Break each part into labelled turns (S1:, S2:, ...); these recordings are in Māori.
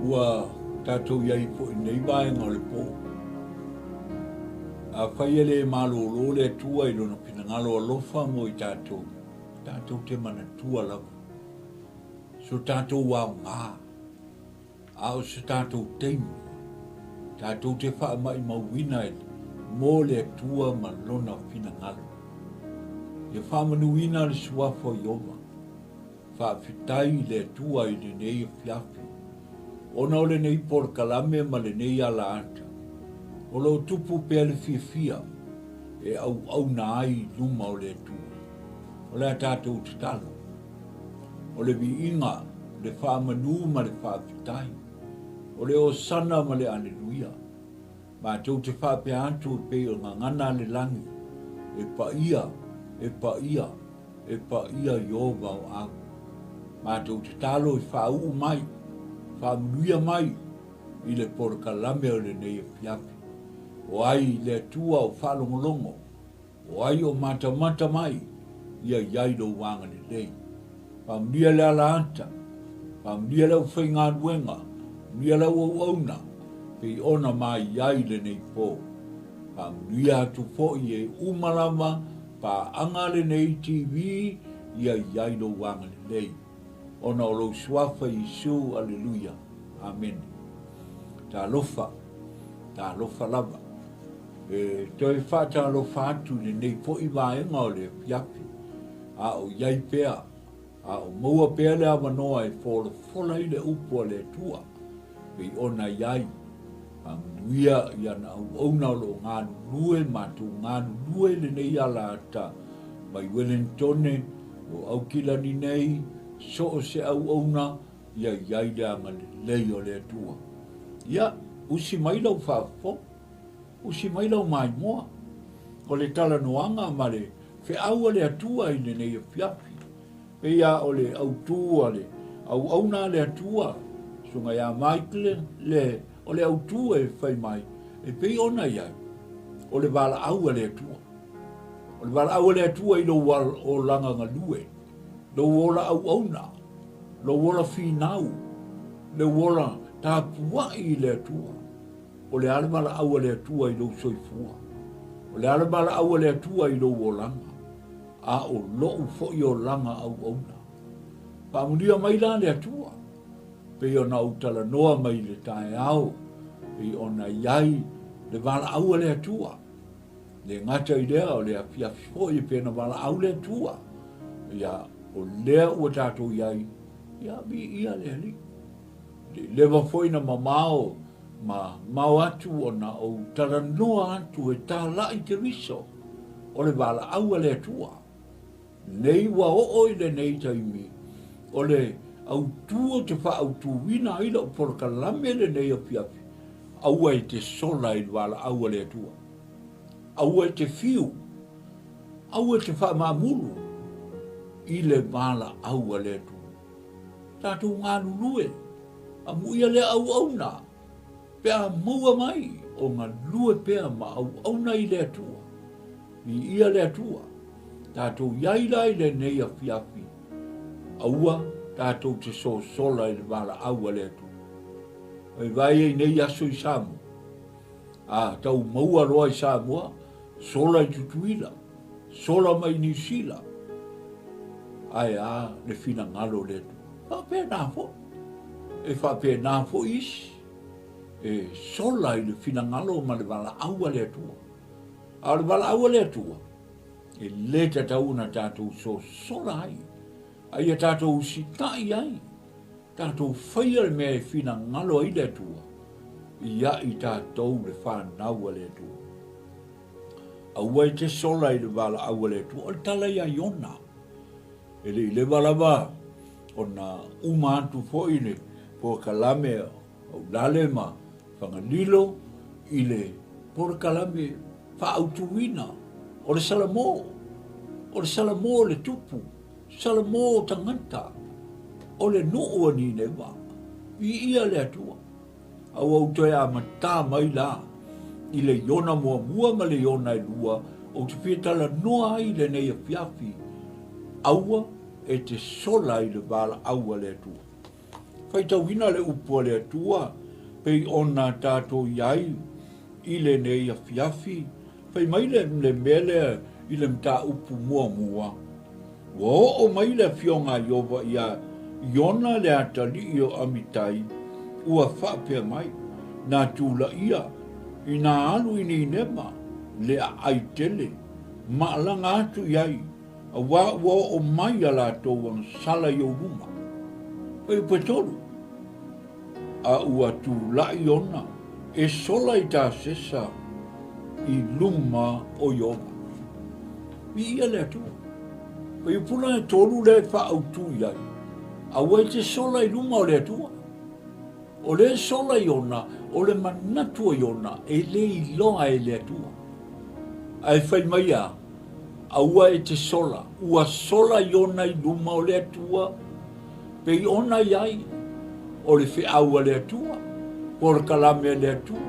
S1: ua tātou iai po i nei vaenga o le po. A whaia le malolo le tua i lona pinangalo alofa mo i tātou. Tātou te mana tua lava. So tātou wau ngā. Ao se tātou teimi. Tātou te wha mai mauina e mo le tua ma lona pinangalo. E wha manuina le suafo i oma. Wha fitai le tua i le nei fiafi. Ona o le nei por kalame ma le nei ala anta. O lo tupu pe le fia e au na ai luma o le tua. O le tātou te talo. O le vi inga, le wha manu ma le wha fitai. O le o sana ma le aleluia. Ma tau te wha pe antu pe o ngana le langi. E pa ia i ova o au. Ma tau te talo i wha uu mai, wha mnuia mai, i le porkalame o le nei fiafi. O ai le tua o wha longolongo. O ai o mata mai, ia iai lo wanga le lei. Wha mnuia le ala anta, wha mnuia le ufai ngā duenga, mnuia le uauna, pe ona mai iai le nei po. Wha mnuia atu po i e umalama, pa anga le nei TV, ia iai lo wanga le lei. Ona o lo suafa Isu, aleluia, amen. Ta lofa lava. E toi whata lofa atu le nei po i vaenga o le piapi. A o iai pea, a o maua pea le awanoa e fola i le upo le tua. Pei ona iai, a mnuia i ana au na lo ngānu lue, matu ngānu lue le nei ala ata. Mai Wellingtone, o au kilani nei, so o se au na, ia iai le anga le lei o le tua. Ia, usi mai lau whafo, usi mai lau mai moa. O le tala noanga ma le, fe au le atua i le nei o fiafi. Pe ia o le au tua le, au na le atua. Sunga ia Michael le, o le au tua e whai mai. E pe ona iai, o le wala au le atua. O le wala au le atua i lo wal o langa ngalue. Lo wola au na, lo wola finau, le wola tapua i le atua. O le alemala au le atua i lo soifua. O le alemala au le atua i lo wolanga. A o lo fo i o langa au na. Pa munia mai la le atua. Pe ona utala noa mai le tae au. Pe ona iai le wala au le atua. Le ngata i lea o le apia fo i pe na wala au le atua. Ia o lea ua tātou iai. Ia mi ia le li. Lewa foi na mamao. Mau atu o na o taranoa atu e TALA'I KERISO. O le wala au le atua. Nei wa o le nei taimi. O le au tua te wha au tuwina ila o porkalame le nei o piapi. Aua e te sola i wala au le atua. Aua e te fiu. Aua e te wha mamulu. I le wala au le atua. Tātou ngā lulue. A muia le au na. Pea maua mai o ngā lue pea ma au na i le atua. I ia le atua. Tātou iaila i le nei a fiafi. Aua, tātou te sola i le wala au le atua. Ai vai e nei aso i Samu. A tau maua roa i Samoa, sola i Tutuila, sola mai New Zealand. Ai a, le fina ngalo le atua. Whape nā fo. E whape nā fo isi. E sola i le fina ngalo ma le wala au le atua. A le wala au le atua. E le tatau na tātou sola ai. Ai a tātou si tai ai. Tātou whaia le mea e fina ngalo ai le atua. Ia i tātou le whanau le atua. Aua i te sola i le wala au le atua. O le TALA'I a iona. E le walawa. O na umatu fo i le po kalame o lalema. Whanganilo i le po kalame whaautuina. O le salamo. O le salamo le tupu. Salamo tanganta. O le noo ni ne wa. I ia le atua. Au au toi a mata mai la. I le iona mua ma le iona i lua. O te whietala noa i le nei a fiafi. Aua e te sola i le wala aua le atua. Fai tau hina le upua le atua, pei ona tātou iai, i le nei a fiafi, fai mai le mele i le mta upu mua mua. Wa o mai le fionga iova ia, iona le atali i o amitai, ua whapea mai, nā tūla ia, i nā alu i ni nema, le a aitele, maalanga atu iai, a wa o mai ala tō ang sala i o ruma. Pai petolu, a ua tūla i ona, e sola i tā sesa, i luma o iova. I ia le atu. Pai puna e tolu le wha au tū iai, a wai te sola i luma o le atua. O le sola i ona, o le manatua i ona, e le i loa e le atua. Ai whai mai a ua e te sola, ua sola i ona i luma o le atua, pe i ona iai, o le whi aua le atua, por kalame le atua,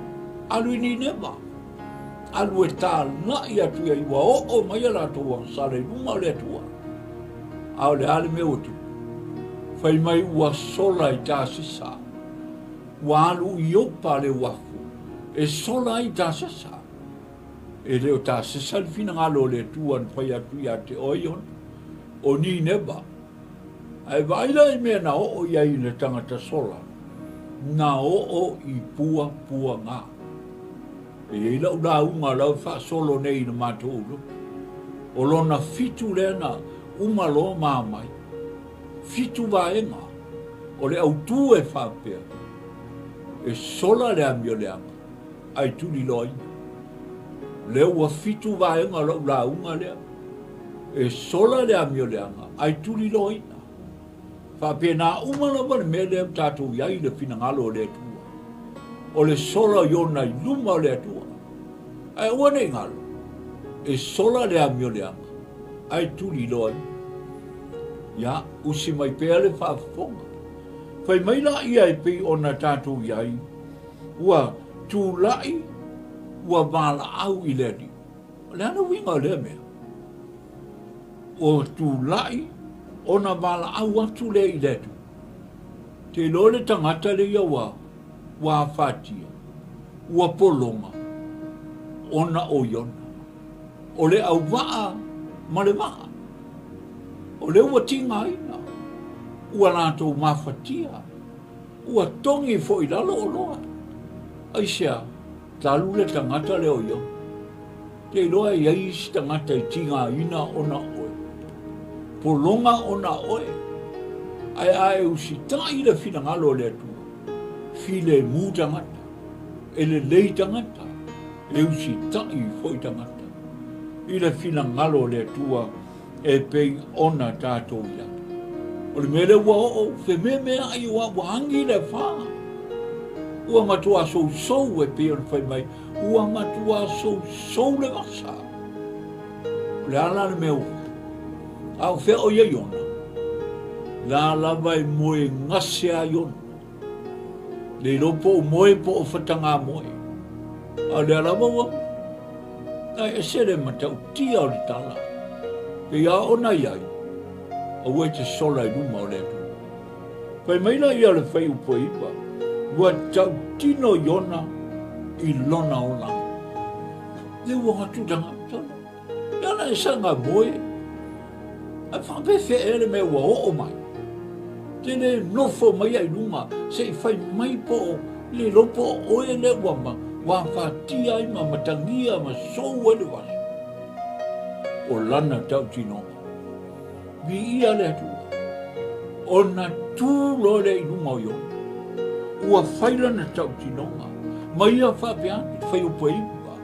S1: alu i ni nema. Alu e tā na i atu i wa o mai ala toa, sale luma o le atua. Au le ale me otu, whai mai ua sola i tā sisa, wa alu i opa le wafu, e sola i tā sisa. E leo tā sisa li fina ngalo le tuan whai atu i ate oion, o ni neba. Ai vaila i mea na o iai le tangata sola, na o i pua ngā. E ila ula unga lau wha solo nei na mātou ulu. O lona fitu lena uma lo mamai. Fitu vaenga. O le autu e whapea. E sola le amio le anga. Ai tuli loi. Le ua fitu vaenga lo ula unga lea. E sola le amio le anga. Ai tuli loi. Whapea na uma la wane me le tātou iai le fina ngalo le tua. O le sola iona i luma le tua. Ai wane ngalo. E sola le amio le anga. Ai tuli loi. Ya, usi mai pea le whaafonga. Whai mai la ia e pei ona tātou iai. Ua tūlai, ua wala au i le ni. Le ana winga le mea. O tūlai, ona wala au atu le i le tu. Te lole tangata le ia wa whatia. Ua polonga. Ona o iona. O le au waa, ma le waa. O le ua tinga ina. Ua nato mawhatia. Ua tongi fo i lalo o loa. Aisea, talu le tangata le o iona. Te loa i aisi tangata i tinga ina ona oe. Polonga ona oe. Ai usi tai le fina ngalo le atua. File mu tangata. Ele lei tangata. E usi tai foi tangata. I le fina ngalo le atua e pei ona tātou ia. O le mele ua o, fe mea ai ua wangi le wha. Ua matua sou e pei on whai mai. Ua matua sou le wasa. Le ala le meu. Au fe o ia iona. La lava e moe ngase a iona. Le lopo o moe po o whatanga moe. A le alama ua. Ai e sere matau tia o le tala. Pe ia ona iai. A ue te sola i luma o le atu. Pai maila ia le whai upo iwa. Ua tau tino iona i lona o langa. Le ua ngatu tanga tona. Iana e sanga moe. A whapefe ere me ua o mai. Tene nofo mai ai lunga, se whai mai po le lopo oe le wama, wa whatia ai ma matangia ma sou ele wasi. O lana tau tino. Vi ia le atua. O na tū lo le ilunga o iona. Ua whaila na tau tinonga. Ma ia whapeani, whai upo iwa.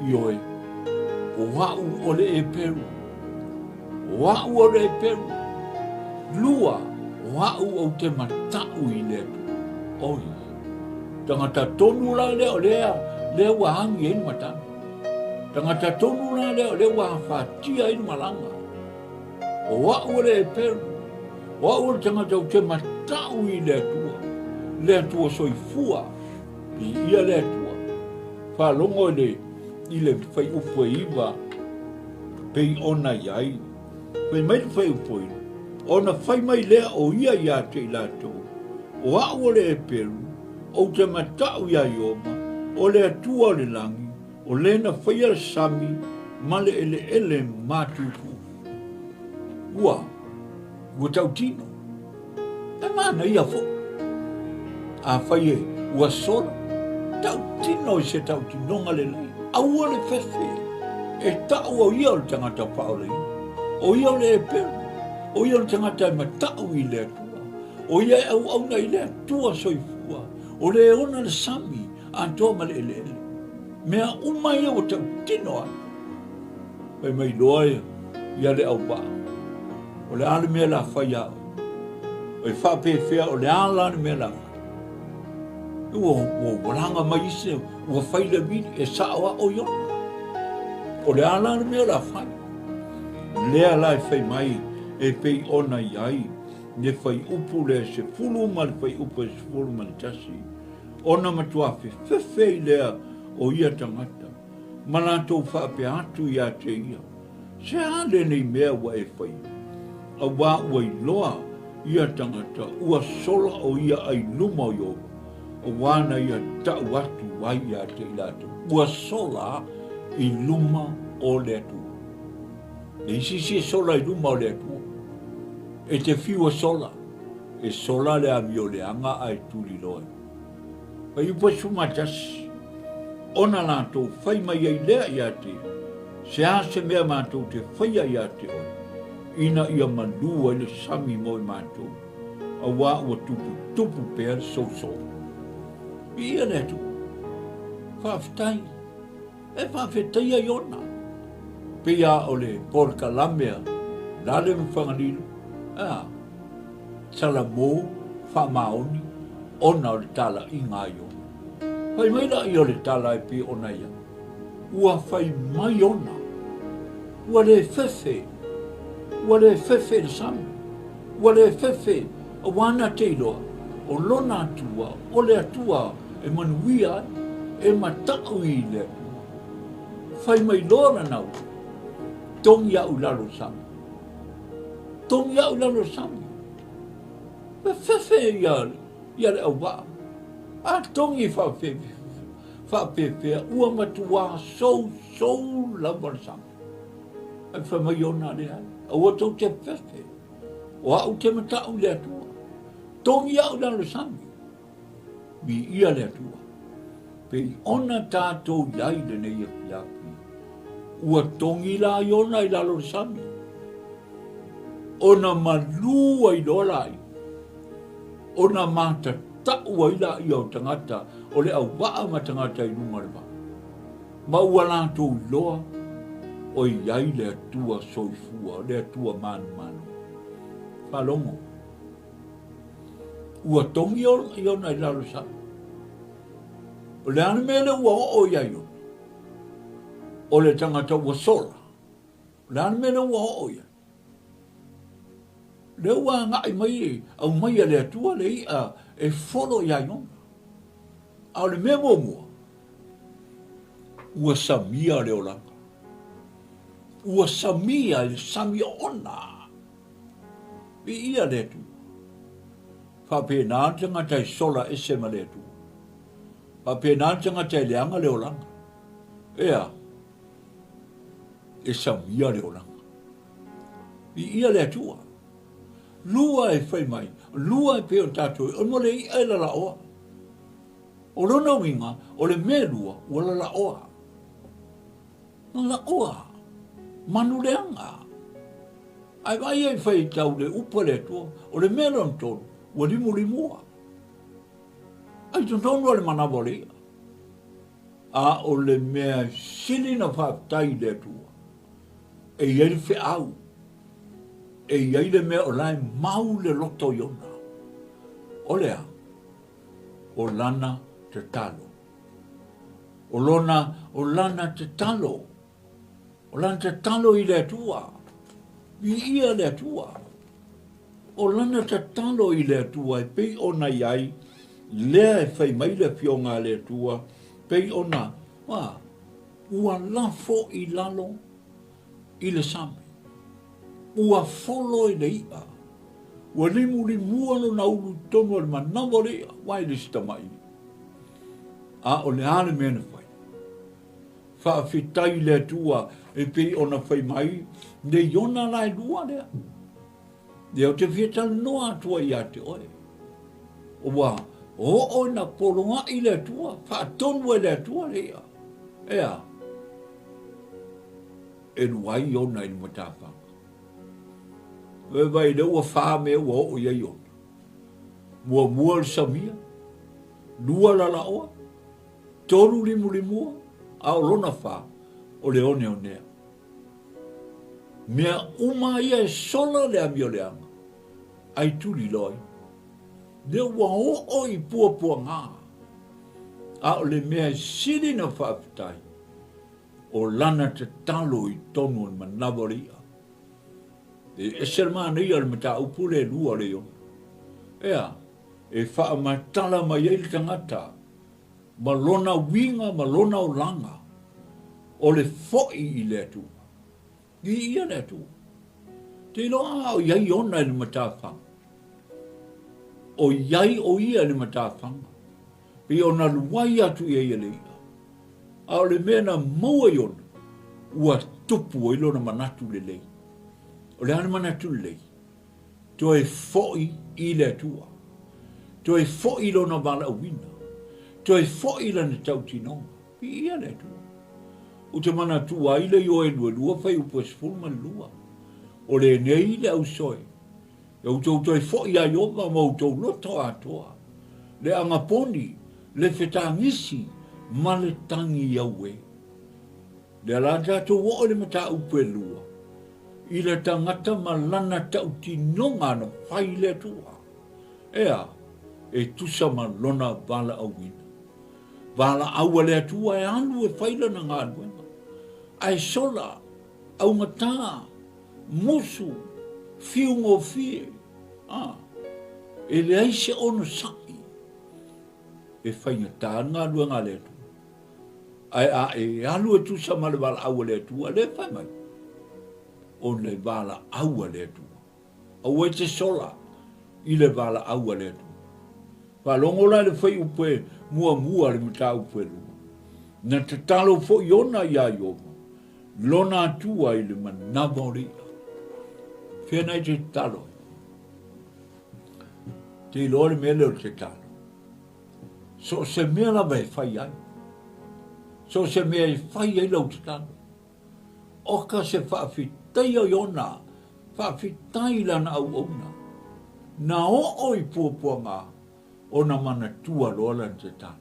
S1: Ioe, o wau o le e peru. Wau o le peru. Lua, wau o te matau i le tu. Oi. Tangata tonu la leo lea, lea wa hangi e matana. Tangata tonu la leo lea wa whatia i malanga. O wau o le peru. Wau o tangata o te matau i le tua. Le tua soifua. I ia le tua. Whalongo le, i le whai upo iwa. Pei ona iai. Pei mai le whai upo iwa. Ona whai mai lea o ia te i lato. O a o le e peru, o te matau ia ioma, o le atua le langi, o le na whaia sami, ma le ele mātuku. Ua tau tino. E mana ia fo. A whaie, ua sola. Tau tino I se tau tinonga le lei. A ua le fefe. E tau au ia o le tangata paolei. O ia o le e peru. O ia o le tangata e matau I le atua. O ia e au na I le atua soifua. O le ona le sami, antoa ma le ele. Mea umai o tau tino a. Pai mai loa ia le au paa. O le ale mea la whaia. O I whapewhea o le ala mea la whaia. Ua waranga mai ise, ua whaile mini e saawa o iona. O le ala mea la whaia. Lea lai whai mai e pei ona iai. Ne whai upu le se fulu ma le whai upu e se fulu ma le tasi. Ona matuafe, whewhei lea o ia tangata. Malatou whape atu ia te ia. Se ale nei mea wa e whai. A wā ua I loa ia tangata, ua sola o ia ai luma o ioba. O wana ia tau atu wai ia te ilata. Ua sola I luma o le atu. E isi sola I luma o le atu. E te whiua sola. E sola le ami o le anga ai tuli loa. Pai upa sumatasi. Ona lātou whai mai ai lea ia te. Se ase mea mātou te whaia ia te oi. Ina ia mandua I le sami mo I mātou. A wā ua tupu pēr so. Ia le tu. Whawhitai. E whawhitai a iona. Pea o le porka lamea. Lale mwhanganilu. Tala mō, whamaoni. Ona o le TALA'I ngā iona. Whai mai la I o le TALA'I pe ona ia. Ua whai mai ona. Ua le whewhe. Ua le whewhe le sami. Ua le whewhe a wana te iloa. O lona atua, o le atua e manuia e matau I le atua. Whai mai lona nau. Tongi au lalo sami. Tongi au lalo sami. Whewhe ia le au waa. A tongi whawhewhea ua matua sou lama le sami. E whamai ona le ai. A ua tau te whewhe. O au te matau le atua. Tongi au lalo sami. Mi ia le atua. Pei ona tātou iai le nei e piaki. Ua tongi la iona I lalo le sami. Ona malua I lolai. Ona mata tau ai la I au tangata. O le au waa ma tangata I nunga le ba. Ma ua lātou loa. O iai le atua soifua. Le atua manu. Palongo. Ua tongi iona I lalo sami. O le ane mele ua o iai o. O le tangata ua sola. O le ane mele ua o iai. Le ua ngai mai, au mai le atua le ia e folo iai o. Au le memo mua. Ua samia le olanga. Ua samia le samia ona. I ia le atua. Whapena tangata I sola e sema le atua. Whapena tangata I leanga le olanga. Ea. E samia le olanga. I ia le atua. Lua e whai mai. Lua e peo tātou. O mo le I e la oa. O rona winga, o le me lua, o la oa. La oa. Manu leanga. Ai vai e whai tau le upa le atua. O le me lon tonu. Ua limu. Ai tontonu le manawa lea. A o le mea sili na whaptai le atua. E iei le au. E iei le mea o lai mau le loto iona. O lea. O lana te talo. O lana te talo. O lana te talo I le atua. I ia le atua. O lana te talo I le atua. E pei ona iai. Lea e whai mai le fionga le atua. Pei ona. Ua lafo I lalo. I le sami. Ua folo I le ia. ua limu ano na ulu tonu o le manawa rea, wai le sitamai. A o le ale mena fai. Whaafitai le tua e pei ona fai mai, ne iona lai lua lea. Ne o te whietal noa atua i ate oe. O wa, o na polonga i le tua, whaatonu e le tua lea. Ea. E nuai iona i matawhanga. Vai le ua wha me ua o ia iona. Mua le samia, lua la la oa, tonu limu a o lona wha, o le one o nea. Mea uma ia e sola le amio le anga, ai tuli loi. Le ua o i pua ngā, a o le mea siri na whaafitai, o lana te talo i tonu o manawaria. E serma nei al mata upule lua le yo. Ea, e wha matala mai e tangata, malona winga, malona o langa, o le foi i le tu. I ia le tu. Te loa o iai ona le matawhanga. O iai o ia le matawhanga. Pe ona luai atu ia ia le ia. A o le mena maua i ona, ua tupu o ilona manatu le lei. O le ana manatu le lei. To e foi i le tua. To e foi lona wala wina. To e foi lana tautinonga. Pi ia le tua. O te mana tua i le yo e lua fai upo esfulma lua. O le nei le au soe. E o to e foi a yova ma o to loto atoa. Le angaponi, le fetangisi, ma le tangi yawe. Le alata to wo le mata upo lua. I le tangata malana tautinonga na fai le tua. Ea, e tusa malona vala awina. Vala awa le tua e anu e faila na ngā luenga. Ai sola, au ngata, musu, fiungo fie. E le aise ono sai. E whainga tā ngā luenga le tua. Ai a e anu e tusa male vala awa le tua, le whai mai. O le vala aua le tua. Au e te sola i le vala aua le tua. Whalongo la le whai upe mua le mata upe lua. Na te talo fo iona ia ioma. Lona atua i le manawa ria. Whianai te talo. Te ilore mele o te talo. So se mea la vai whai ai. So se mea i whai ai lau te talo. Oka se whaafi tai o iona, whaafitai lana au auna. Na o i pua ngā, o na mana tua loa lan te tano.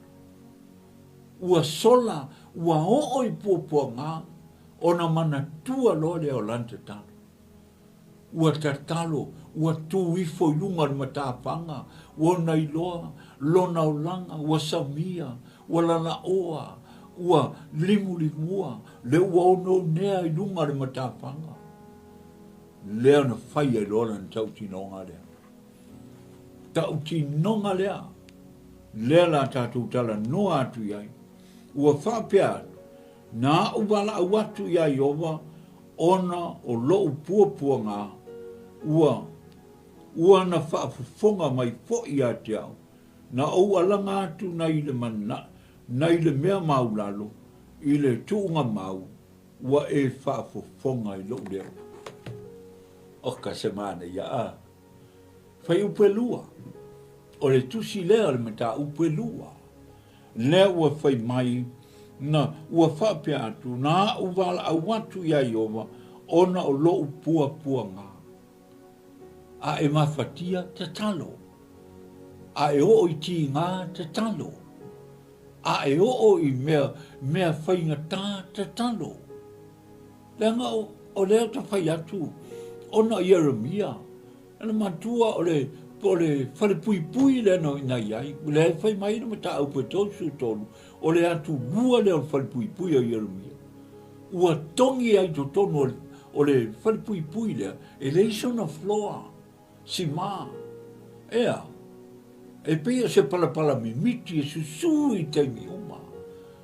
S1: Ua sola, ua o i pua ngā, o na mana tua loa leo lan te tano. Ua tatalo, ua tu ifo ilunga ni matawhanga, ua nei loa, lona o langa, ua samia, ua lana oa, ua limua, le ua ono nea ilunga ni matawhanga. Lea na whai e loa na tautinonga lea. Tautinonga lea. Lea la tātou tala noa atu iai. Ua whapea nā uwala au atu iai owa ona o lou pua ngā. Ua na whaafufonga mai fo i a te au. Na au alanga atu na ile mea maulalo. Ile tuunga mau. Ua e whaafufonga i lou leo. Oka semana ia a. Whai upe lua. O le tusi lea le mata upe lua. Lea ua whai mai na ua whapea atu na uwala au atu ia iova ona o lou pua ngā. A e mawhatia te talo. A e o i ti ngā te talo. A e o i mea whainga tā te talo. Lenga o lea ta whai atu. Ona Jeremia, ana matua o le whare pui le no ina iai, le whai mai na mata au pe tōsu tonu, o le atu lua le o whare pui o Jeremia. Ua tongi ai to tonu o le whare pui le, e le iso na floa, si maa, ea, e pia se pala mimiti e susu i teimi uma,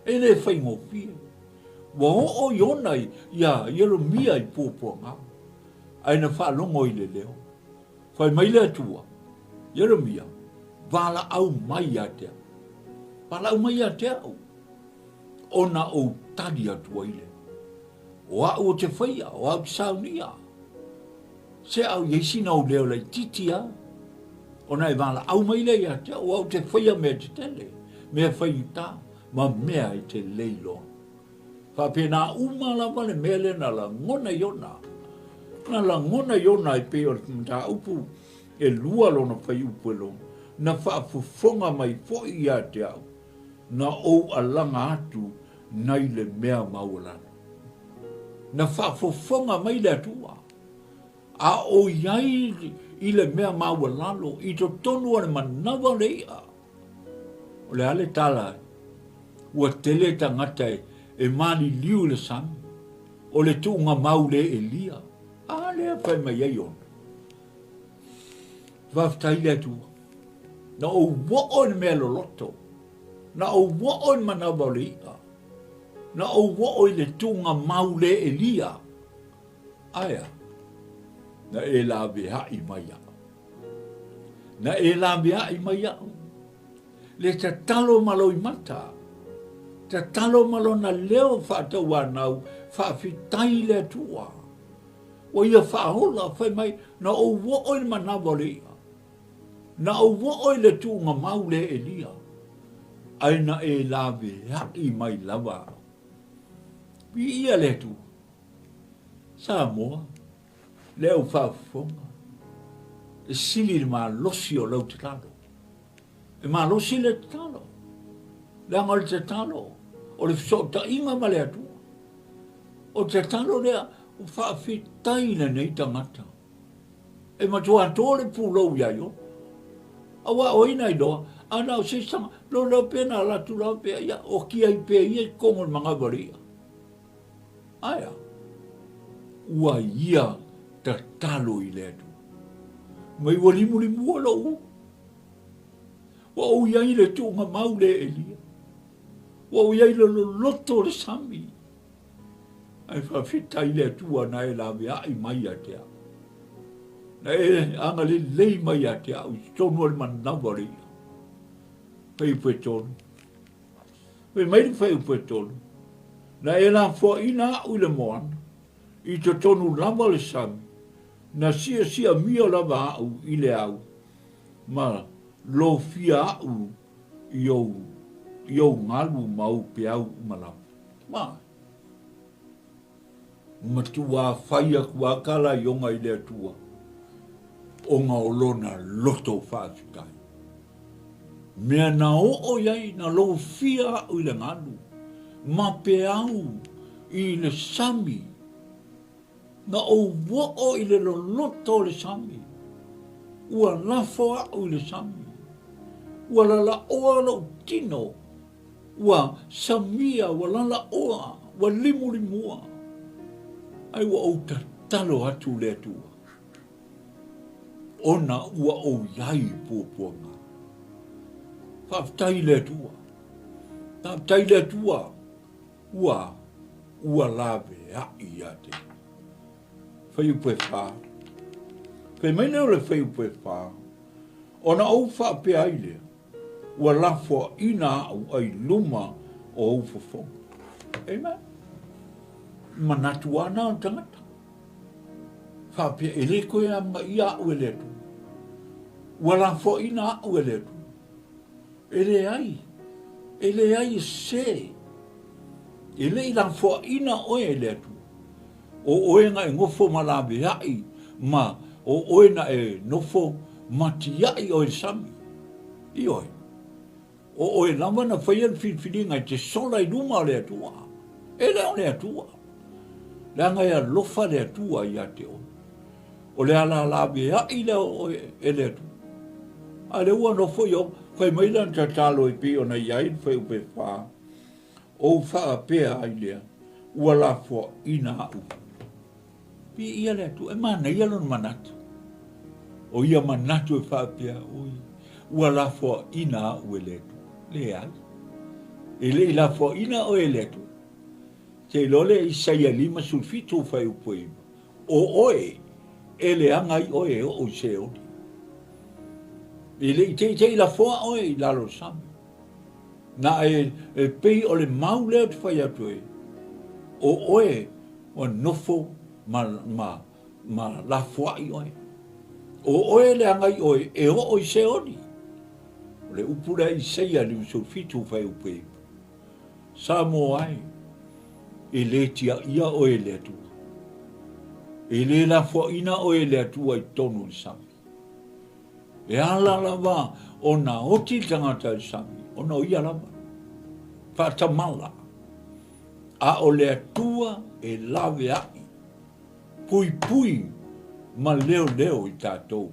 S1: e le whai ngofie. Wa o yonai, ia Jeremia i pōpua ngā. Ai na whaalongo i le leo. Fai mai le tua. Yeremia. Vala au mai atea. Vala au mai atea au. Ona o tadi atua ile. O au te whaia, o au te saunia. Se au yeisina o leo lai titia. Ona e vala au mai le atea, o au te whaia mea te tele. Mea whaita, ma mea e te leilo. Whapena umala vale mea le na la ngona iona. Na la ngona iona e peo ta upu e lua lona whai upu e lona. Na whaafufonga mai fo i a te au. Na o alanga atu nai le mea maulana. Na whaafufonga mai le atua. A o iai i le mea maulano i to tonu ane manawa le ia. O le ale tala ua tele tangata e mani liu le sami. O le tuunga mau le e lia. A le a whai mai ai ona. Waftai le atua. Na o wo'o ni mea loloto. Na o wo'o ni manawa le ia. Na o wo'o i le tunga mau le e lia. Aia. Na e la vea i mai a. Na e la vea i mai a. Le te talo malo i mata. Te talo malo na leo whaatau anau. Whaafitai le tua. O ia whaahola whai mai. Na o wo'o ni manawa le ia. Na o wo'o i le tunga mau le e lia. Aina e la vea i mai lava. Pi ia le tu. Samoa. Leo whaafonga. E sili ma losi o lau te talo. E ma losi le te talo. Le anga le te talo. O le so ta inga ma le atu. O te talo lea. O whaafitai le nei tangata. E ma tua tōre pūlau ia yo. Awa o ina i doa. Ana o sisanga. Lo leo pena la tu lau pia ia. O kia i pia ia kongo mga varia. Aia. Ua ia. Ta talo i le atu. Mai walimu li mua lo u. Wa o iai le tunga mau le elia. Wa o iai le loto le sami. Ai whawhitai le atua na e la vea i mai a te au. Na e anga le lei mai a te au. Tonu al manawari. Whai pue tonu. Whai mai whai pue tonu. Na e la fua ina au le moana. I te tonu lava le sami. Na sia mia lava au i le au. Ma lo fia au i au ngalu mau pe au malam. Ma. Matua whaia kua kala i onga i le atua. Onga o lona loto whaafikai. Mea na o iai na lo fia au i le ngalu. Ma pe au i le sami. Na o wo'o i le loto le sami. Ua lafo au le sami. Ua lala oa lo tino. Ua samia, ua lala oa. Ua limu limua. Ai ua o talo atu le atua. Ona ua o iai puapuanga. Whaftai le atua. Whaftai le atua. Ua lave ai ate. Whai upe wha. Whai mai leo le whai upe wha. Ona au wha pe aile. Ua lafua ina au ai luma o au whawhong. Amen. Manatu ana o tangata. Wha pe ele koe a ma ia au ele tu. Ua lafua ina au ele tu. Ele ai. Ele ai se. Ele i lafua ina o ele tu. O oenga e ngofo malabe hai, ma o oena e nofo matiai o e sami. I oi. O oe lama na whaian whiwhiringa te sola i luma le atua. E leo le atua. Langa ea lofa le atua i ate o. O le ala labe hai leo e le atua. A le ua nofo yo, whai mailan ta talo i pi o na iain whai upe wha. O wha pea ai lea, ua la fo ina au. Pi ia le tu, e mana ia lon manatu. O ia manatu e whapea, oi. Ua la fo ina ue le tu. Le ai. E le la fo ina o e le tu. Te lole i saia lima sulfitu whai upoima. O oe, e le angai oe o se odi. I le te la foa oe I lalo sami. Na pei o le mau leo te whai atu e. O oe o nofo ma la foa I oe. O oe le angai oe e o I se oni. O le upura I seia li uso fitu whai upe. Sa mo ai. E le tia ia oe le atu. E le la foa ina oe le atu ai tonu le sami. E ala lava o na oti tangata le sami. O na ia lava. Whatamala. A o le atua e lawe ai. Pui pui ma leo leo I tātou.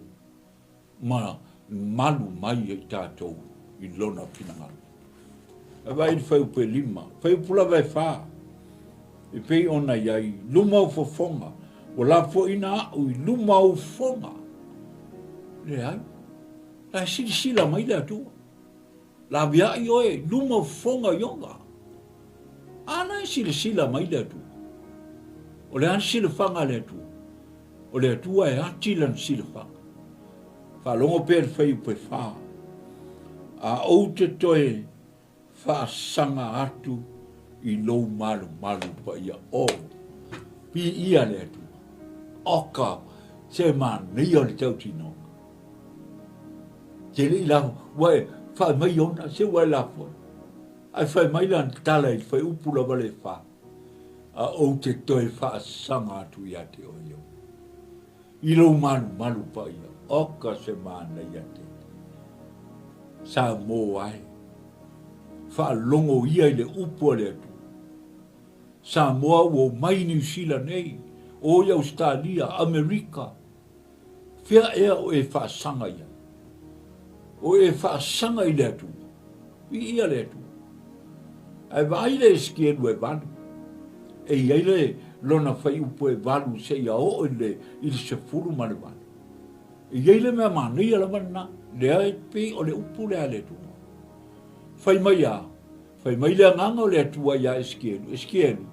S1: Ma malu mai I tātou I lona pinangara. E vai I whaupe lima. Whaupula vai wha. E pei ona iai lumau fofonga. O la fo ina au I lumau fonga. Le ai. La sila mai le atua. La via I oe lumau fonga yonga. Ana sila mai le atua. O le an sila fanga le atua. O le atua e atilan sila fanga. Whalongo pēr whai upe wha. A au te toe wha sanga atu I lou malu pa ia o. Pi ia le atua. Oka se man ni o le tau tino. Te li la wai wha mai ona se wai la fo. Ai whai mai lan tala I whai upula wale wha. A au te toe wha sanga atu ia te o ia. I lou malu pa ia. Oka se mana ia te. Sa mo ai. Wha longo ia I le upu le atu. Sa moa wo mai New Zealand nei. O ia Australia, Amerika. Fia ea o e wha sanga ia. O e wha sanga I le atu. I ia le atu. Ai vai le skienu e vanu. E iai le lona whai upu e valu se ia o le I se furu mane vanu. E iai le mea manu ia la mana. Lea e pe o le upu lea le tu. Whai mai a. Whai mai le nganga o le atua ia e skienu. E skienu.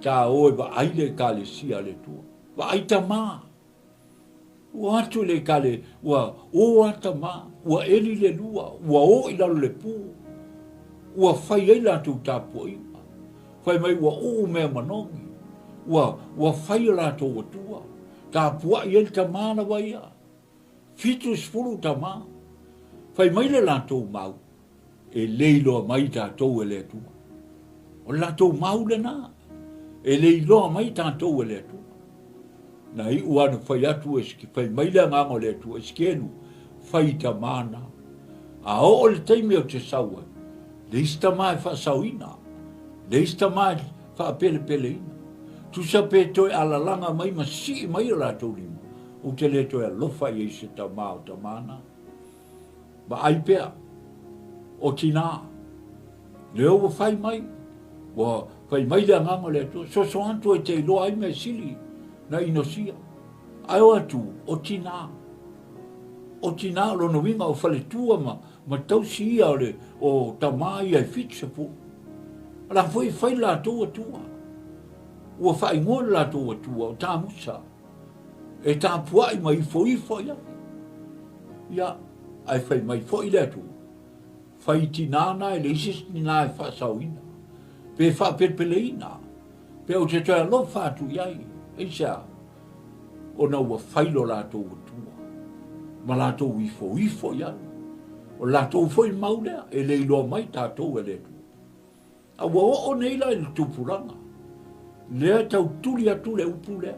S1: Ta o e va aile kale sia le tu. Va aita ma. Ua atu le kale. Ua o ata ma. Ua eli le lua. Ua o I lalo le pu. Ua whai ei la tu tapu ima. Whai mai ua o mea manongi. Ua whai la tu watua. Tapu a iel ta ma na waia. Fitu sfuru ta ma. Whai mai le la tu mau. E leilo mai ta tau e le tu. O la tu mau le na. E leilo mai ta tau e le tu. Na I uana whai atu eski. Whai mai le ngango le tu eskenu. Whai ta mana. A o le teime o te saua. Le ista mai wha sauina. Le ista mai wha pele ina. Tu sa pe toi ala langa mai ma si mai o la tau lima. O te le toi alofa I se ta maa o ta mana. Ba ai pea. O tina. Leo wa whai mai. Wa whai mai le ngango le tu. So antu e te loa ai me sili. Na inosia. Ai o atu. O tina. O tina lo no winga o whale tua ma tau si ia o tamai ai fitse pu. Ala foi whai la tua tua. Ua whai ngore la tua tua o tā musa. E tā puai mai ifo ia. Ia. Ai whai mai foi le tua. Whai tinana e le isis nina e whaasauina. Pe whaapepeleina. Pe o te toa lo whaatu iai. Eisa. O na ua whailo la tua tua. Ma la tua ifo iai. O la tua foi maulea. E le iloa mai tātou e le tua. A ua o nei la il tupuranga. Lea tau tuli atu le upu lea.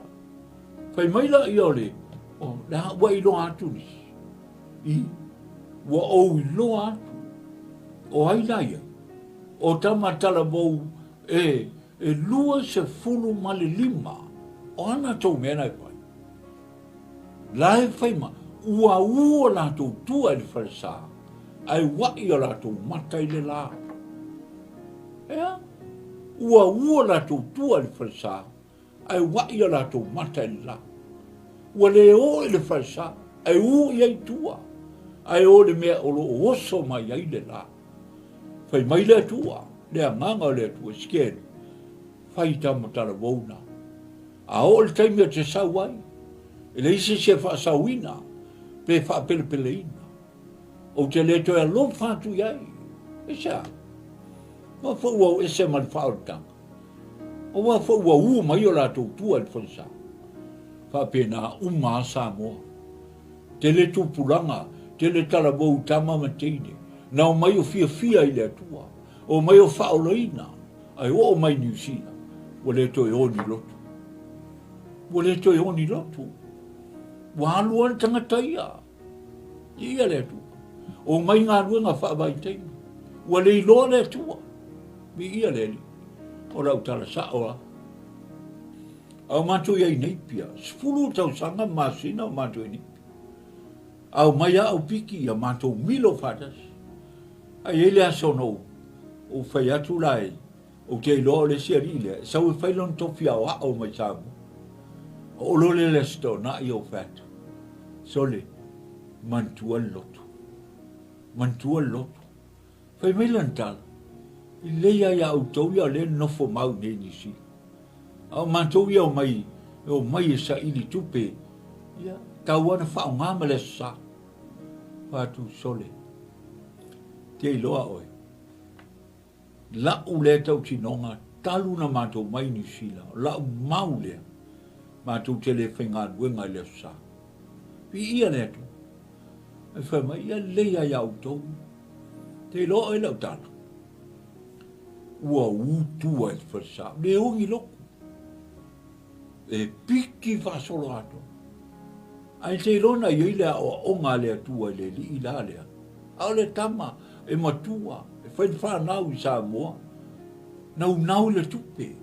S1: Whai mai la i ole. O lea ua iloa atu ni. I. Ua o iloa atu. O ai laia. O tamatala bou e lua se fulu male lima. O ana tau mena e pai. La e whai ma. Ua la tau tua i whalesa. Ai wai o la tau mata i le la. Ea? Ua la tau tua i whalesa. Ai wai o la tau mata i le la. Ua le o i le whalesa. Ai iai tua. Ai o le mea o lo oso mai ai le la. Whai mai le tua. Le nganga le tua skenu. Whai tamatala wauna. A o le taimi o te sauai. E le isi se wha sauina. Pe wha pelepeleina. o te le toi lo fatu iai. E sa. Ma fo ua e se man whaotanga. O wa fo ua mai o la tau tua le whansa. Whapena uma sa moa. Te le tupulanga, te le talabou tama mateine. Na o mai o fia i le atua. O mai o whaoloina. Ai o mai New Zealand. Wa le toi oni lotu. Wa le toi oni lotu. Wa aluan tangataia. Ia le atua. O mai ngā ruenga whaavai teina. Wa le iloa le atua. Mi ia le li. O rau tala sa oa. Au mātou iai neipia. Sfulu tau sanga māsina o mātou i neipia. Au mai au piki ia mātou milo whatas. Ai ele aso no. O whai atu lai. O te iloa le siari le. Sau e whailon tofi au a o mai samu. O lole le sto na i o whata. Sole. Mantua lotu. Mantua lotu. Whai meilan tala. I leia ia au tau ia le nofo mau ne nisi. Au mātou ia o mai e sa ili tupe. Ia, tau ana whao ngāma le sa. Whātu sole. Te iloa oe. Lau le tau tinonga, talu na mātou mai ni sila. Lau mau lea. Mātou te le whainga duenga le sa. Pi ia le tu. E whaima ia leia ia au tau. Te iloa oe lau tala. Ua utua e whasa. Le ongi loko. E piki whasolo ato. Ai te rona i lea o onga lea tua le li i la lea. Au le tama e matua. E whain whanau i sa moa. Nau le tupe.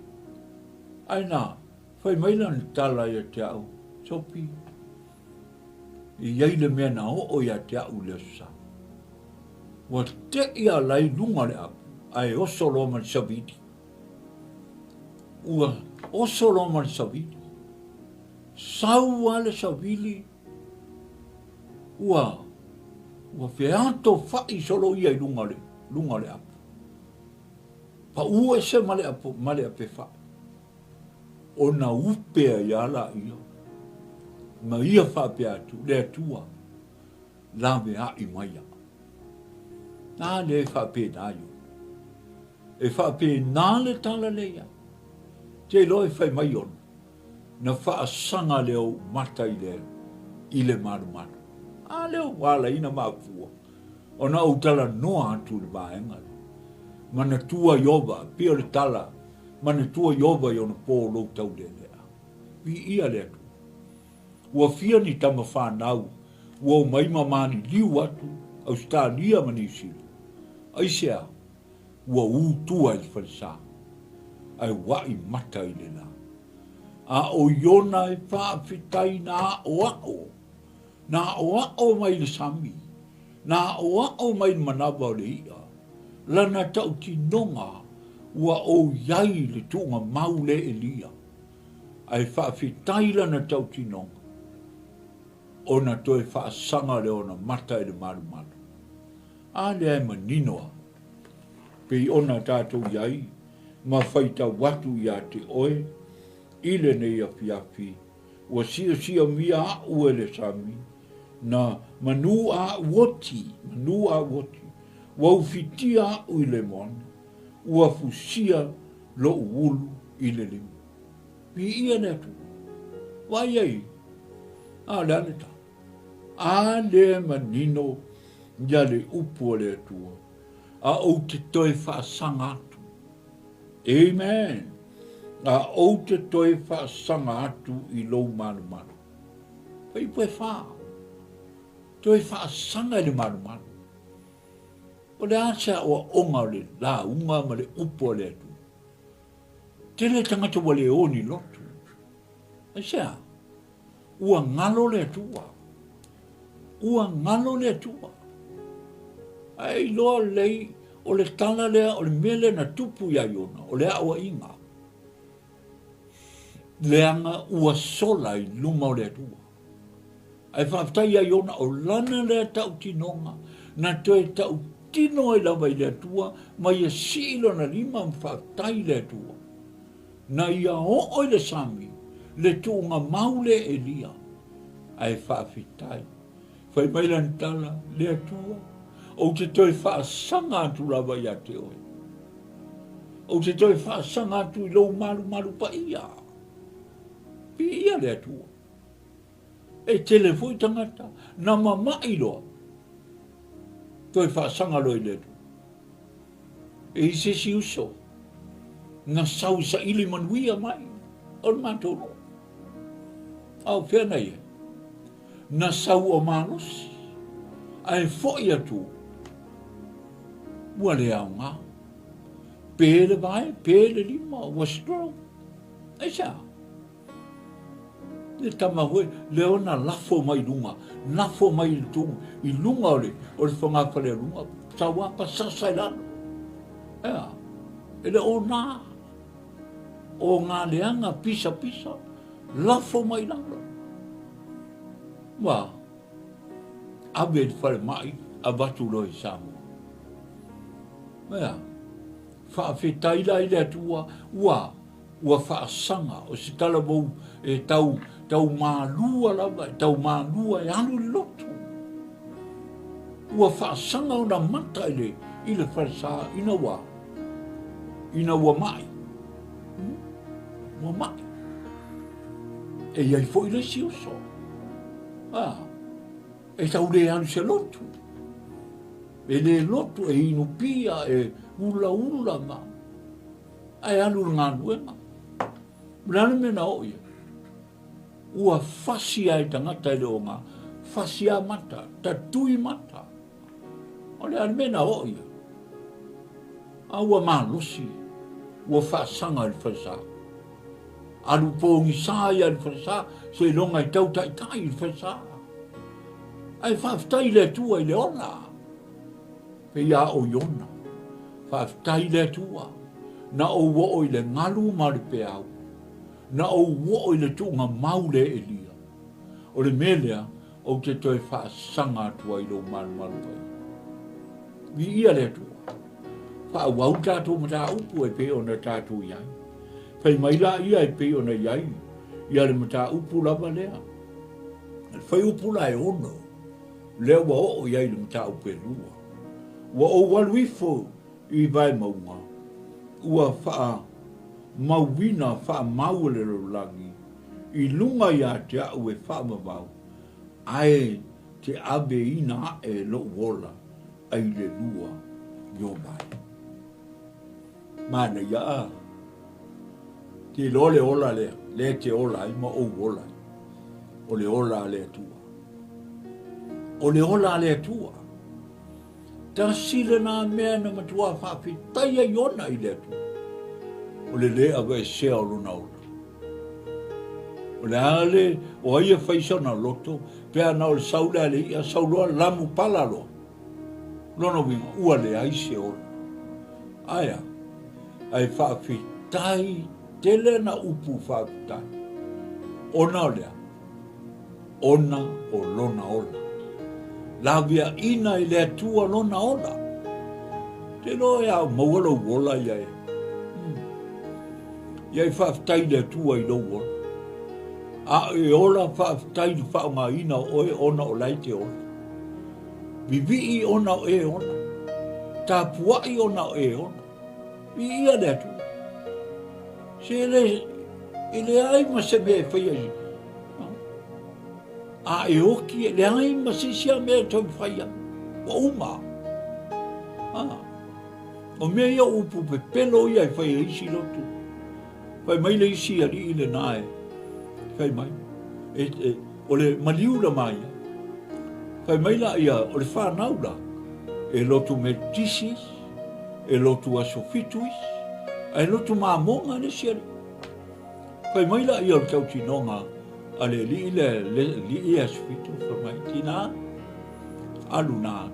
S1: Ai nā. Whai mailan tala ia te au. Sopi. I iei le mea na o ia te au le sa. Wa te ia lai lunga le apu. Ai oso loma le saviti. Ua oso loma le saviti. Saua le savili. Ua feanto fai solo ia i lunga le apu. Pa ua se male ape fai. O na upea ia la ia. Ma ia fa pe atu, le atua. La me a i maia. Na le fa pe na io. E fa pe na le tala leia. Te lo e fai mai on. Na fa sanga leo mata i le maru. A leo wala ina mafua. O na utala noa atu le vaenga. Mana tua yoba, pia le tala. Mana tua yoba i ona pō lo tau le lea. Vi ia le atu. Ua fia ni tama whanau. Ua mai mamani liu atu. Australia manisili. Aisea. Ua utua i whalisa. Ai wai mata i le la. A o iona e whaafitai na o. Na o mai le sami. Na o mai le manawa le ia. Lana tau ki nonga. Ua o iai le tunga mau le elia. Ai whaafitai lana tau ki nonga. Ona toi whaasanga le ona mata i le maru. A le ai maninoa. Pei ona tātou iai. Ma whaita watu ia te oe. Ile nei a fiafi. Ua sia mia ue le sami. Na manu a woti. Ua ufitia ui le mona. Ua fusia lo ulu i le limu. Pi ia netu. Wai ei. A le aneta. A le manino. Ia le upu le atua. A o te toi whaasanga atu. Amen. A o te toi whaasanga atu i lou manu. Pai pue wha. Toi whaasanga i le manu. O le asa o onga le la unga ma le upo le atu. Te le tangata wa le oni lotu. Asea. Ua ngalo le atua. Ai loa lei o le tala lea o le mele na tupu ia iona. O le awa inga. Leanga ua sola i luma o le atua. Ai whaftai ia iona o lana lea tau tinonga. Na toe tau tino i lawa i le atua. Ma ia silo na lima mwhaftai le atua. Na ia o le sami. Le tuunga maule elia. Ai whaftai. Whai mailan tala le atua. o te toi whaasanga atu rawa ia te oe. O te toi whaasanga atu I lau maru pa ia. Pi ia le atua. E telefoi tangata, na mamai loa. Toi whaasanga loi le atua. E se si uso. Na sau sa ili manuia mai. On matono. Au whiana ia. Na sau o manos. Ai foi atu. Mua le au ngā. Pēle vai, pēle lima, wa strong. E sa. Le tama hoe, le ona lafo mai lunga. Lafo mai tungu. I lunga ole. O le whangapa le lunga. Tawapa sasai lano. Ea. E le o nā. O ngā leanga pisa. Lafo mai lano. Wa. Abe whare mai, a watu roi Samoa. Mea, whaawhetai lai le atua, ua whaasanga, o si tala mou e tau mālua lawa, tau mālua e anu le lotu. Ua whaasanga o na mata i le wharesa, ina ua mai. Ua mai. E iai fo i le siuso. E tau le anu se lotu. E le lotu e inu pia e ula ma. Ai anu ngā nuenga. Mrana me na oia. Ua fasi ai tangata e leo ngā. Fasi a mata. Ta tui mata. O le anu me na oia. A ua mālosi. Ua whaasanga i whasa. Anu pōngi sāia i whasa. Se longa i tau tai i whasa. Ai whaftai le tua I le ona. Pe ia o iona. Whaftai le tua. Na o wo I le ngalu mare pe au. Na o wo I le tunga mau le elia. O le melea, o te toi whaasanga tua I lo maru pai. Vi ia le tua. Whaawau tātou mata upu e pe ona tātou iai. Whai maila ia e pe ona iai. Ia le mata upu lava lea. Whai upu la e ono. Lea wa o iai le mta upe lua. Wa o waluifo I vai maunga. Ua faa mauwina faa maule lo langi. I lunga ia te au e faa mawau. Ai te abe ina e lo wola. Ai le lua yo mai. Mana ia. Te lo le ola lea. Le te ola ima o wola. O le ola le tua. O le ola le tua. Ta sile na mea na matua whaafi taia iona I le tua. O le lea we sea o luna ola. O le ale o aia whaisa na loto, pea na o le saule ale ia sauloa lamu pala loa. Lono winga ua le aise ola. Aia, ai whaafi tai tele na upu whaafi tai. Ona o lea. Ona o lona ola. Lavia ina I le atua lona ola. Te loe au mawala wola iai. Iai whaftai le atua I lo wola. A e ola whaftai du whaunga ina oe ona o laite ola. Vivi ona o e ona. Ta puai ona o e ona. Vi ia le atua. Se ele ai ma se me whaia a e oki le ai ma se sia me to faia o uma o me ia upu pe pelo ia fai isi lotu fai mai le isi ali le nae fai mai o le maliula mai fai mai la ia o le fa naula e lotu me tisis e lotu a sofituis e lotu ma monga le sia fai mai la ia o tautinonga ale li asfitu formai tina aluna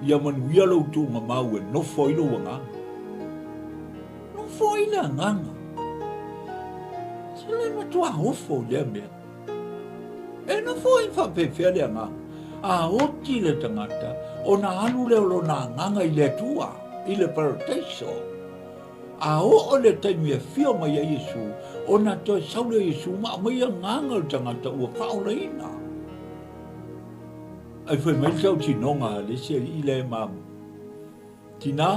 S1: ia manuia lo tu mamau e no foi lo nga no foi la nganga se le matua hofo le me e no foi fa pe le nga a oti le tangata ona alu le lo na nganga I le tua I le paradiso a o le taimi e fio mai a Yesu, o na toi saule Yesu, ma mai a nganga o tangata ua whaoleina. ai foi mai tau tinonga le se I le mam tina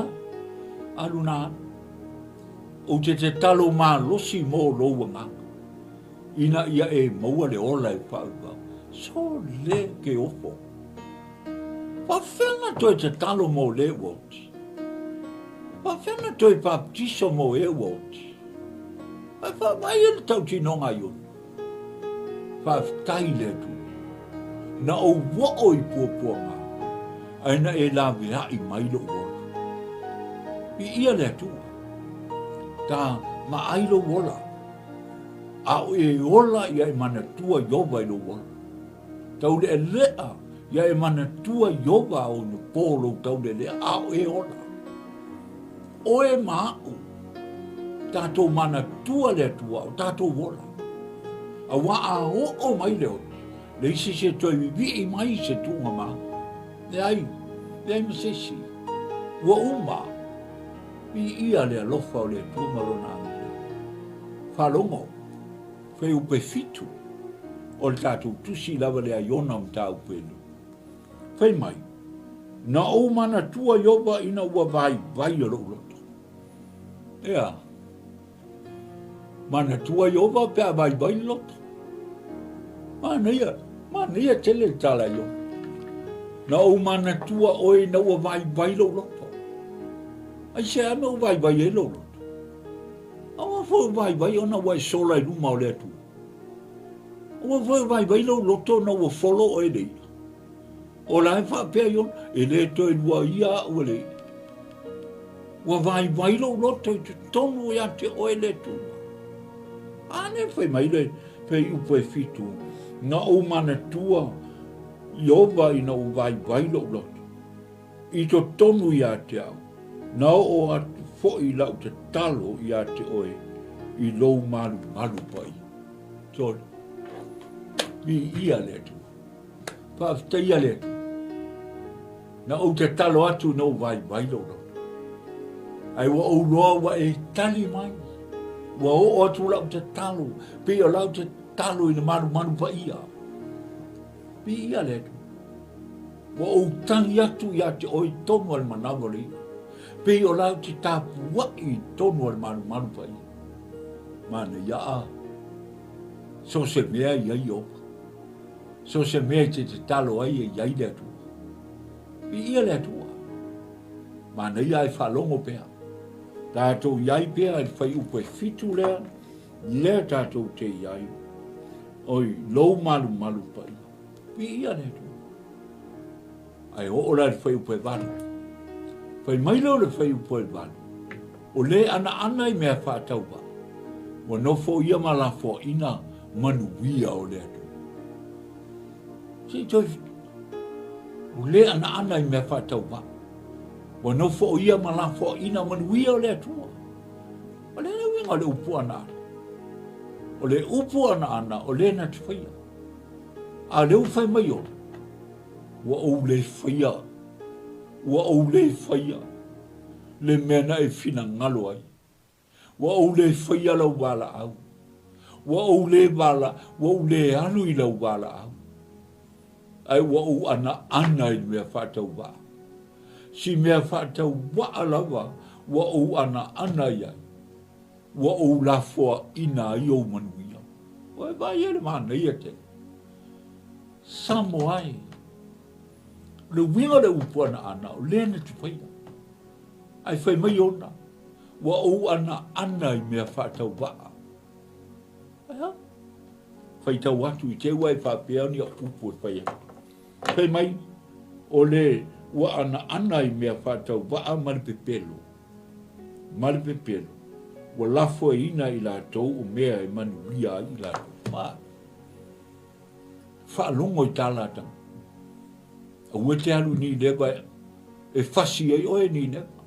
S1: aluna o te talo ma losi mo loanga ina ia e maua le ola e whauwa so le ke ofo pa whenga toi te talo mo le wot pa whenga toi baptiso mo e wot pa wha mai e tau tinonga yon pa tai le tu na o wa o I puapuanga aina e la vira I mai lo wola I ia le tu ta ma ai lo wola a o e ola ia e mana tua yoba I lo wola tau le lea ia e mana tua yoba o no polo tau le lea a o e ola o e maa tato mana tua le tua o tato wola a wa a o mai leo le isi se toi vi I mai se tunga ma le ai masesi wa uma I ia le alofa o le tuma rona whalongo whai upe fitu o le tātou tusi lava le aiona o tā upelu whai mai na o mana tua yoba ina ua vai o lo loto ea mana tua yoba pia vai loto mana ia tele tala yo na o mana tua oi na ua vai lo loto ai se ame o vai e lo loto awa fo vai ona wai sola I luma o le atu awa fo vai lo loto na ua follow o ele o la e wha pia yon e le to I lua ia o le ua vai lo loto I te tonu ia te o ele tu ane fai mai le fai upo e fitu na o mana tua yoba I na o vai lo loto I to tonu ia te au na o atu fo I lau te talo ia te oe I lou malu pai so mi ia le tu pa te ia le tu na o te talo atu no vai lo loto ai wa o loa wa e tali mai wa o atu lau te talo pe o lau te talo I na malu pai ia mi ia le tu wa o tangi atu ia te oe tonu al manawali pe o lau te tāpua I tonu al malu pai mana ia so se mea ia I opa so se mea te talo ai e iai le atua I ia le atua mana ia e whalongo pea tātou iai pea e whai upo e fitu lea tātou te iai oi lou malu pai I ia le atua ai o ora e whai upo e vanu fai mai leo le whai upo e vanu o le ana I mea whātau wa wa no fo ia ma la fo ina manu wia o le atu si toi o le ana I mea whātau wa no fo ia ma la fo ina manu wia o le atu o le winga le upu ana o le upu ana o le na te whaia a leo whai mai o wa o le whaia wa o le whaia le mena e fina ngalo ai wa o le whaia lau wala au wa o le wala wa o le anu I lau wala au ai wa o ana I mea whatau wa si mea whatau wa alawa wa o ana ia wa o la foa ina I o manuia wa e vai ele mana ia te samo ai le winga le upona ana o le na tu pai ai fai mai ona wa o ana I mea whatau wa fai tau atu I te wai whapea ni a upu e whai fai mai o le wa ana I mea whatau wa maripepelo wa lafo e ina I la tau o mea e manu ria I la tau whaalongo I tālatang a ua te alu ni lewa e whasi ai oe ni lewa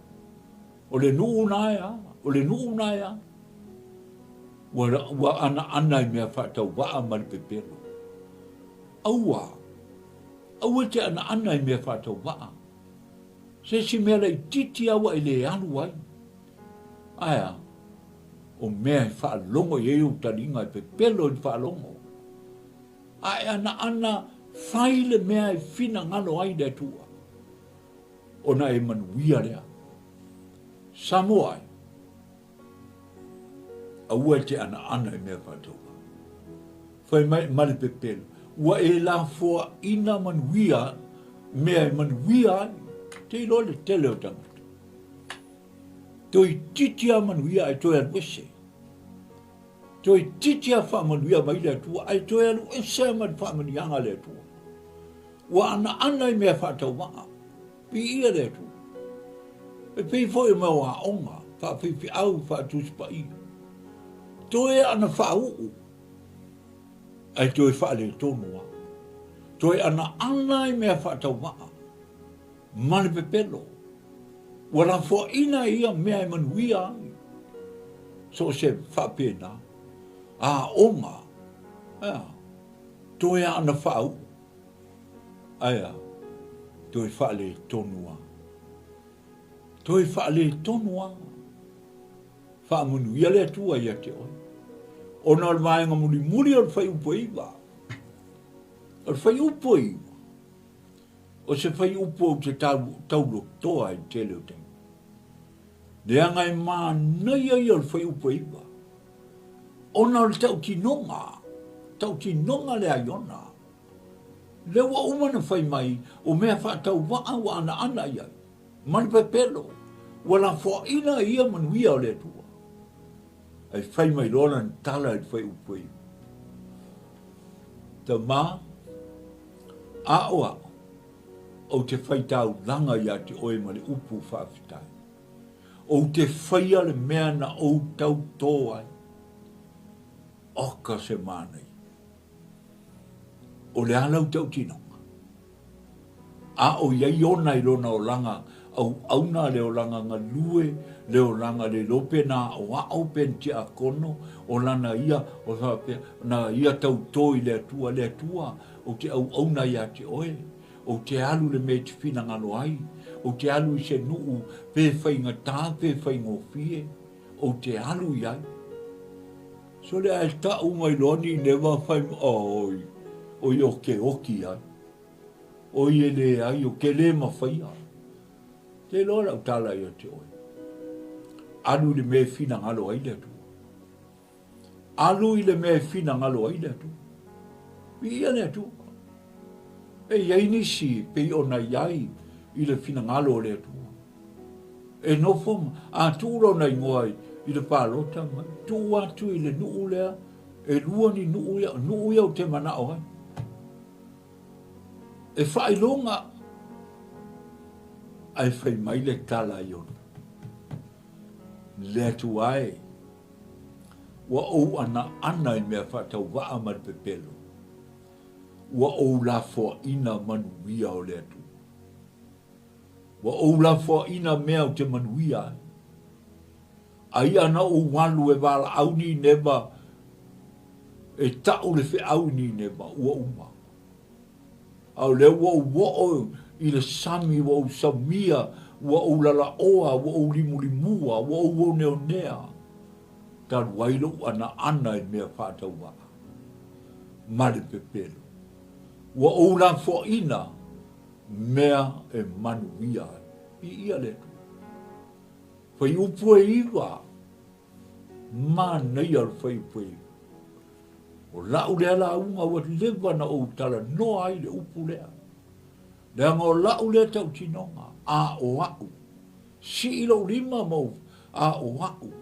S1: o le nuu naia wa ana I mea whatau wa maripepelo aua te ana I mea whatau wa se si mea lai titi awa I le alu ai aia o mea I whaalongo I eo taringa I pepelo I whaalongo ai ana Fai le mea e fina ngalo ai le tua. Ona e manuia lea. Samoa. A ua te ana e mea whātua. Whai mai mali pepelo. Ua e la fua ina manuia, mea e manuia ai. Te ilo le tele o tangata. Toi titia manuia ai toi aluese. Toi titia wha manuia mai le tua, ai toi aluese mai wha manuianga le tua. Ua ana i mea whātau maa. Pi ia le tua. E pei fo e mau a onga, wha whiwhi au wha tuspa i. Toi ana wha uu. Ai toi wha le tonua. Toi ana i mea whātau maa. Mane pepelo. Wala fo ina ia mea e manuia ai. So se whapena. A onga. Toi ana wha uu. Aia. Toi wha le tonua. Toi wha le tonua. Wha manuia le tua ia te oi. Ona o vaenga muri o whai upo iwa. O whai upo iwa. O se whai upo o te taulo toa i te leo tengu. Leanga e maa nei ai o whai upo iwa. Ona o tau ti nonga le aiona. Lewa umana whai mai o mea whaatau waa wa ana iai. Mani pepelo. Wala fo ina ia manuia o le tua. Ai whai mai rona ni tala i whai upo iwa. Ta maa. O te whaitau langa ia te oe ma le upu whaafitai. O te whaia le mea na o tau tō ai. Oka se mānei. O le alau tau tinonga. O iai ona i rona o langa, au auna le o langa ngā lue, le o langa le lopena, o au pen te a kono, o lana ia, o whapea, na ia tau tō i le atua, o te au auna ia te oe. O te alu le me te whina ngalo ai, o te alu i se nuu, pe whainga tā, pe whainga fie, o te alu i ai. So le ai ta ungai loni never whaim, oi o ke oki ai. Oi e le ai, o ke le ma whaia. Te lora o tala i o te oi. Alu le me whina ngalo ai le tu. Alu i le me whina ngalo ai le tu. Pia le tu. E iai nisi, pe ona iai, i le whina ngalo le tu. E no foma, a tūro na ingoai, i le pālota, tū atu i le nuu lea, e lua ni nuu ia o te mana o ai. E whailonga, ai whai mai le tala i ona. Le tu ai, wa o ana i mea whatau waa man pepelo. Wa o la fo ina manuia o le atu. Wa o la fo ina mea o te manuia. Ai ana o walu e wala au ni neba, e tau le fe au ni neba, ua uma. Au le wa o i le sami, wa o samia, wa o lala oa, wa o limua, wa o neo nea. Tan wailo ana i mea whatau waa. Mare pepelo. Wa o la fo ina mea e manuia i ia le tu. Whai upu e iwa, ma nei al whai upu e iwa. O lau lea la unga wa lewa na o tala no ai le upu lea. Lea ngā o lau lea tau tinonga, a o au. Si ilo lima mau, a o au.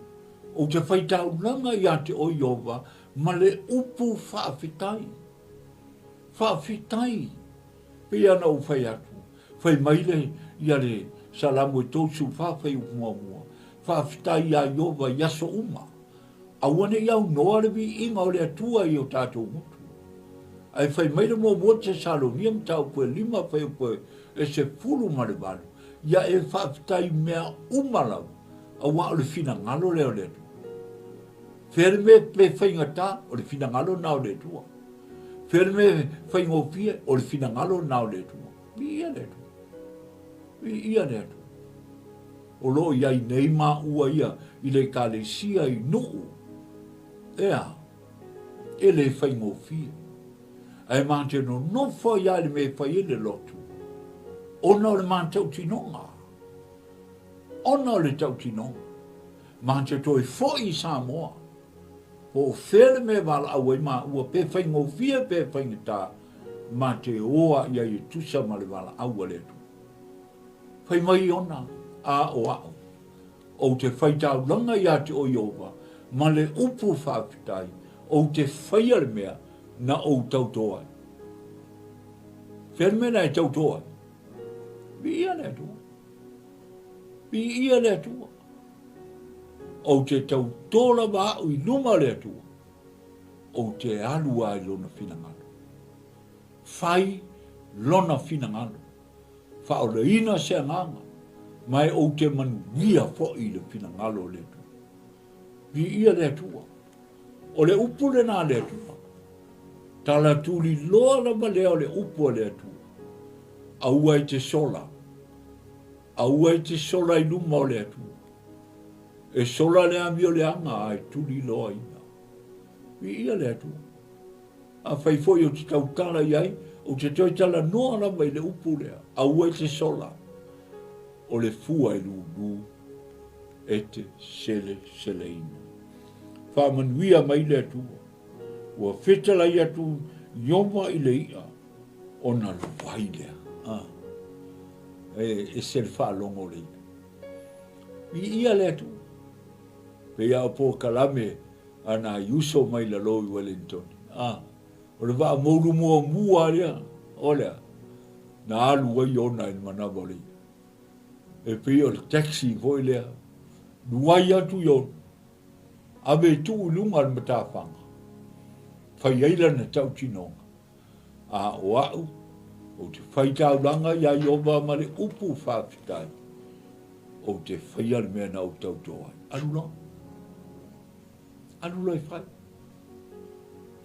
S1: O te whai tau langa i ate o iova, ma le upu whaafitai. Whaafitai. Pea na o whai atu. Whai maile ia le salamu e tōsu whawhai mua. Whaafitai ia iova yaso uma. Awane iau noa rewi inga o le atua i o tātou mutu. Ai whai maile mua wote salo niam tau pue lima whai pue e se fulu mare walu. Ia e whaafitai mea umalau. A wa o le fina ngalo leo le tu. Where me pe whainga tā o le fina ngalo nao le tua. Where me whainga o fie o le fina ngalo nao le tua. Ia le tu. Ia le tu. O lo iai nei mā ua ia i le kālesia i nuu. Ea, e le whainga o fie. ai mante no fo ia le me fai le lotu. Ona o le mante o tinonga. Ona o le tau tinonga. Mante toi fo i Samoa. O fele me wala au ma ua pe fai ngofia pe fai ngata. Mante oa ia i tusa ma le wala au le tu. Fai mai ona a o a o te fai tau langa ia te o Iova. Ma le upu whaafitai. O te fai ale mea na o tautoa. Fele me na e tautoa. Bi ia le tua. Bi ia le tua. O te tautola wa ui luma le tua. O te alua i lona fina ngalo. Fai lona fina ngalo. Fa o le ina se nganga. Mai o te manuia fo i le fina ngalo le tua. Bi ia le tua. O le upu le na le tua. Tala tuli loa la maleo le upu le tua. Aua i te sola. Aua i te sola i luma o le tua. E sola le amio le anga ai tuli loa ina. Bi ia le tua. A fai foi o te tautala iai, o te toi tala noa la mai le upu lea. Aua i te sola. O le fua i lulu. E te sele ina. Whamanuia mai le tua. Ua whetala i atu ioma i le ia. Ona luai lea. E sele whalongo le ia. Bi ia le tua. Pe ia po kalame ana yuso mai la loi Wellington. O le waa moulu mua lea. O lea. Na alu wai ona in manawa le. E pe o le taxi voi lea. Nuai atu yon. Ave tu ulunga al matawhanga. Whai eila na tau tinonga. O au. O te whai tau langa ia Iova ma le upu whaafitai. O te whai al mea na o tau toa. Alula. Alula i whai.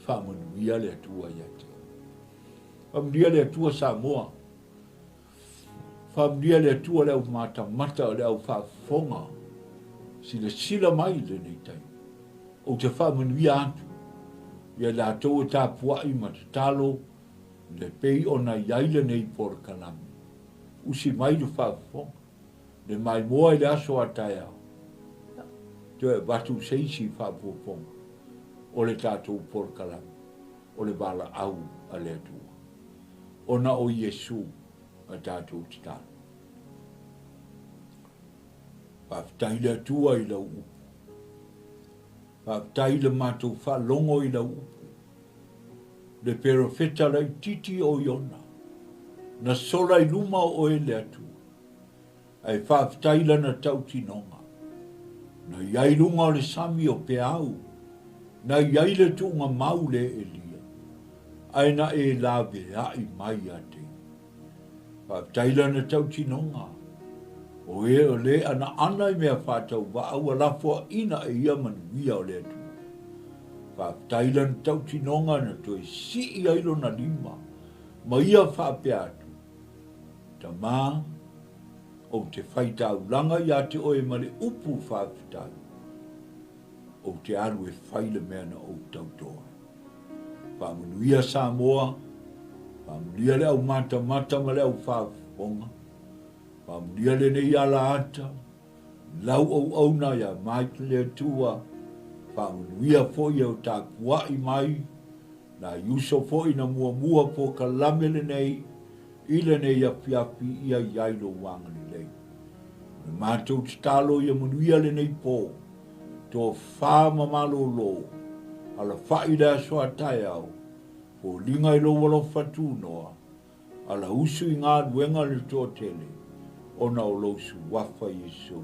S1: Whamanuia le atua ia te. Whamanuia le atua Samoa. Whamanuia le atua leo mata leo whaafonga. Sila mai le nei tai. O te whamanuia atu. Ia la tau ta puai ma te talo. Le pei ona iaile nei por kalami. Usi mai le whaafonga. Le mai moa i le aso a tai au. Te batu seisi whaafonga. O le tātou por kalami. O le bala au a le atua. Ona o Yesu a tātou titalo. Whaafitai le atua i lau upu. Whaafitai le mātou whalongo i lau upu. Le perofeta lai titi o Iona. Na sola i luma o e le atua. Ai whaafitai lana tau tinonga. Na iai lunga o le sami o pe au. Na iai le tunga mau le Elia. Ai na e lawe ai mai a te. Whaafitai lana tau tinonga. O e o le ana i mea whātau wa au alafua ina e ia manuia o le atua. Whaafitailan tau tinonga na toi si i ailo na lima. Ma ia whaapea atu. Ta mā, o te whaitau langa ia te oe ma le upu whaafitai. O te aru e whaile mea na o tautoa. Whaamunuia Samoa. Whaamunuia le au mata ma le au whaafonga. Whaamunuia le nei ala ata. Lau au na ia Michael le tua. Whaamunuia foi au tā puai mai. Na yuso foi na mua po kalame le nei. Ile nei a piapi ia iailo wanga ni lei. Me mātou te talo ia manuia le nei po. Tō whāma malo lo. Ala whaida soa tai au. Po linga i lo walo whatu noa. Ala usu i ngā duenga le tō tele. Ona o losu wafa Yesu.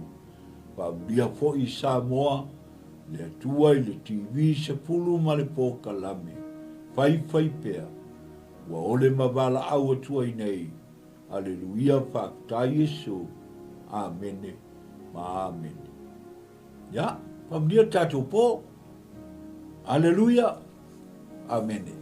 S1: Whaamunuia foi Samoa. Le atua i le TV se pulu ma le po kalame. Fai pea. Wa ole mavala au atua i nei. Aleluia whaafitai Yesu. Amene. Ma amene. Ya, whaamunuia tātou po. Aleluia. Amene.